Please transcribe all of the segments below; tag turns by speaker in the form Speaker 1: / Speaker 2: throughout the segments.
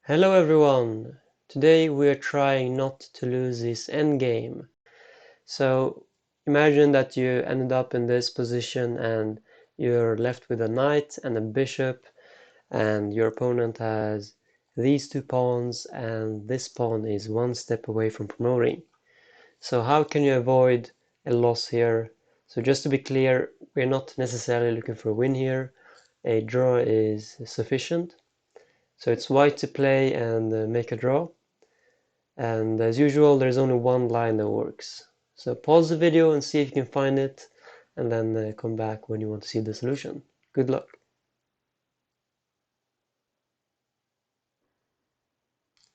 Speaker 1: Hello everyone! Today we are trying not to lose this endgame. So imagine that you ended up in this position and you're left with a knight and a bishop, and your opponent has these two pawns and this pawn is one step away from promoting. So how can you avoid a loss here? So just to be clear, we're not necessarily looking for a win here. A draw is sufficient. So it's white to play and make a draw. And as usual, there's only one line that works. So pause the video and see if you can find it, and then come back when you want to see the solution. Good luck.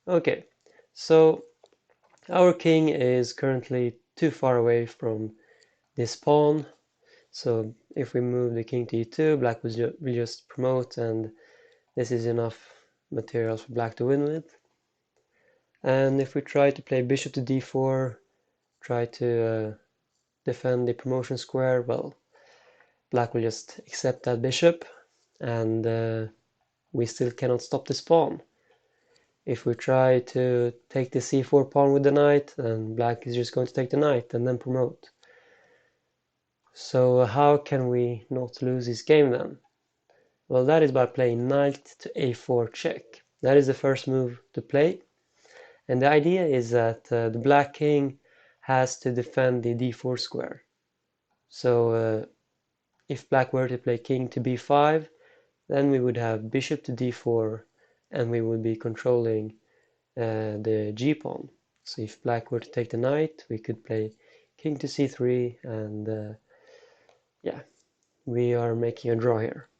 Speaker 1: Okay, so our king is currently too far away from this pawn. So if we move the king to e2, black will just promote, and this is enough material for black to win with. And if we try to play bishop to d4, try to defend the promotion square, well, black will just accept that bishop, and we still cannot stop this pawn. If we try to take the c4 pawn with the knight, then black is just going to take the knight and then promote. So how can we not lose this game then? Well, that is by playing knight to a4 check. That is the first move to play. And the idea is that the black king has to defend the d4 square. So if black were to play king to b5, then we would have bishop to d4, and we would be controlling the g-pawn. So if black were to take the knight, we could play king to c3, and yeah, we are making a draw here.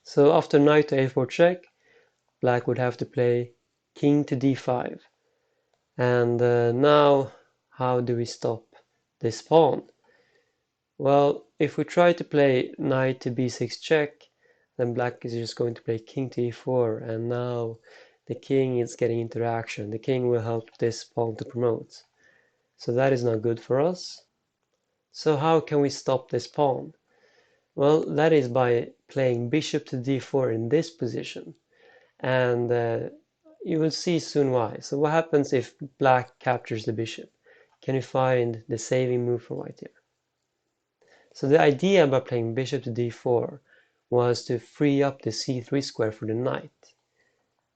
Speaker 1: So after knight to a4 check, black would have to play king to d5. And now, how do we stop this pawn? Well, if we try to play knight to b6 check, then black is just going to play king to e4, and now the king is getting into action. The king will help this pawn to promote. So that is not good for us. So how can we stop this pawn? Well, that is by playing bishop to d4 in this position. And you will see soon why. So what happens if black captures the bishop? Can you find the saving move for white here? So the idea by playing bishop to d4 was to free up the c3 square for the knight.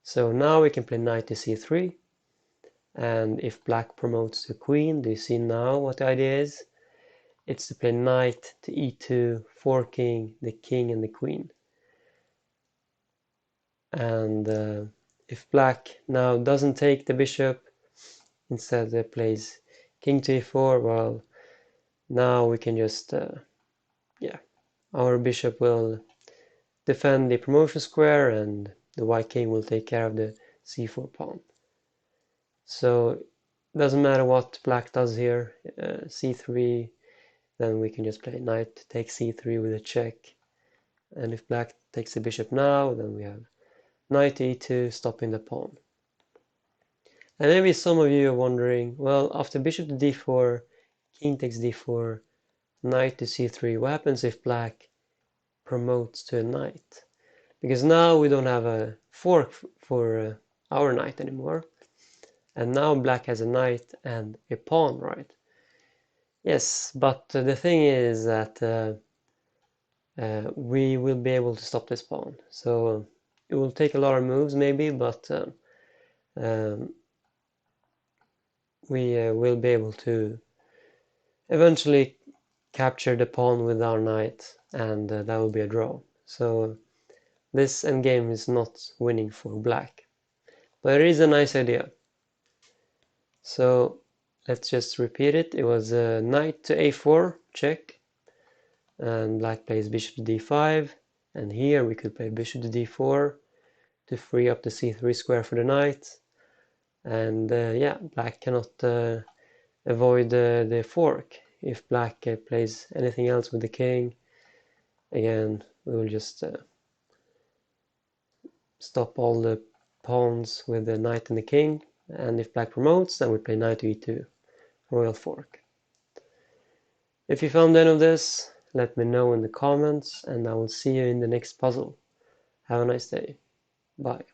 Speaker 1: So now we can play knight to c3, and if black promotes the queen, do you see now what the idea is? It's to play knight to e2, forking the king and the queen. And if black now doesn't take the bishop, instead plays king to e4, well, now we can just, our bishop will defend the promotion square, and the white king will take care of the c4 pawn. So it doesn't matter what black does here, c3, then we can just play knight takes c3 with a check. And if black takes the bishop now, then we have knight e2 stopping the pawn. And maybe some of you are wondering, well, after bishop to d4, king takes d4, knight to c3, what happens if black promotes to a knight? Because now we don't have a fork for our knight anymore, and now black has a knight and a pawn, right? Yes, but the thing is that we will be able to stop this pawn. So it will take a lot of moves maybe, but we will be able to eventually capture the pawn with our knight, and that will be a draw. So this endgame is not winning for black, but it is a nice idea. So let's just repeat it. It was a knight to a4 check, and black plays bishop to d5, and here we could play bishop to d4 to free up the c3 square for the knight. And yeah, black cannot avoid the fork. If black plays anything else with the king, again, we will just stop all the pawns with the knight and the king. And if black promotes, then we play knight to e2, royal fork. If you found any of this, let me know in the comments, and I will see you in the next puzzle. Have a nice day. Bye.